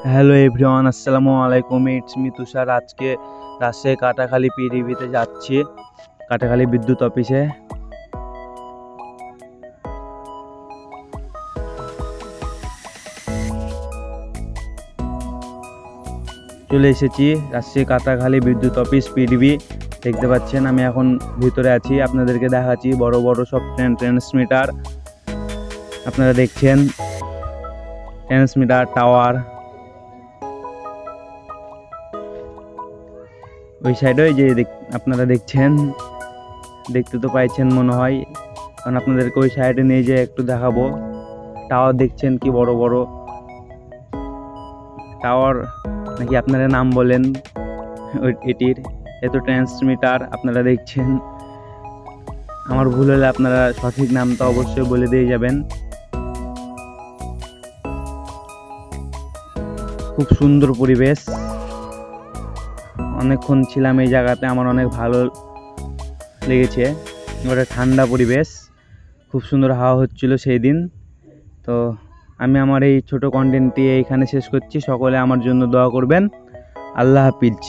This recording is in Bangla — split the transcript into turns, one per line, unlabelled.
হ্যালো এভরিওয়ান, আসসালামু আলাইকুম। ইটস মি তুষার। আজকে রাজশাহী কাটাখালী পিডিবিতে যাচ্ছি, কাটাখালী বিদ্যুৎ অফিসে। চলে এসেছি রাজশাহী কাটাখালী বিদ্যুৎ অফিস পিডিবি। দেখতে পাচ্ছেন আমি এখন ভিতরে আছি, আপনাদেরকে দেখাচ্ছি বড় বড় সব ট্রান্সমিটার আপনারা দেখছেন, ট্রান্সমিটার টাওয়ার। ওই সাইডে যে আপনারা দেখছেন, দেখতে তো পাইছেন মনে হয়, কারণ আপনাদেরকে ওই সাইডে নিয়ে যেয়ে একটু দেখাবো। টাওয়ার দেখছেন কি বড় বড় টাওয়ার, নাকি আপনারা নাম বলেন এটির। এত ট্রান্সমিটার আপনারা দেখছেন, আমার ভুল হলে আপনারা সঠিক নামটা অবশ্যই বলে দিয়ে যাবেন। খুব সুন্দর পরিবেশ, অনেকক্ষণ ছিলাম এই জায়গাতে, আমার অনেক ভালো লেগেছে। ওটা ঠান্ডা পরিবেশ, খুব সুন্দর হাওয়া হচ্ছিল সেই দিন। তো আমি আমার এই ছোট কন্টেন্টটি এইখানে শেষ করছি। সকলে আমার জন্য দোয়া করবেন। আল্লাহ হাফিজ।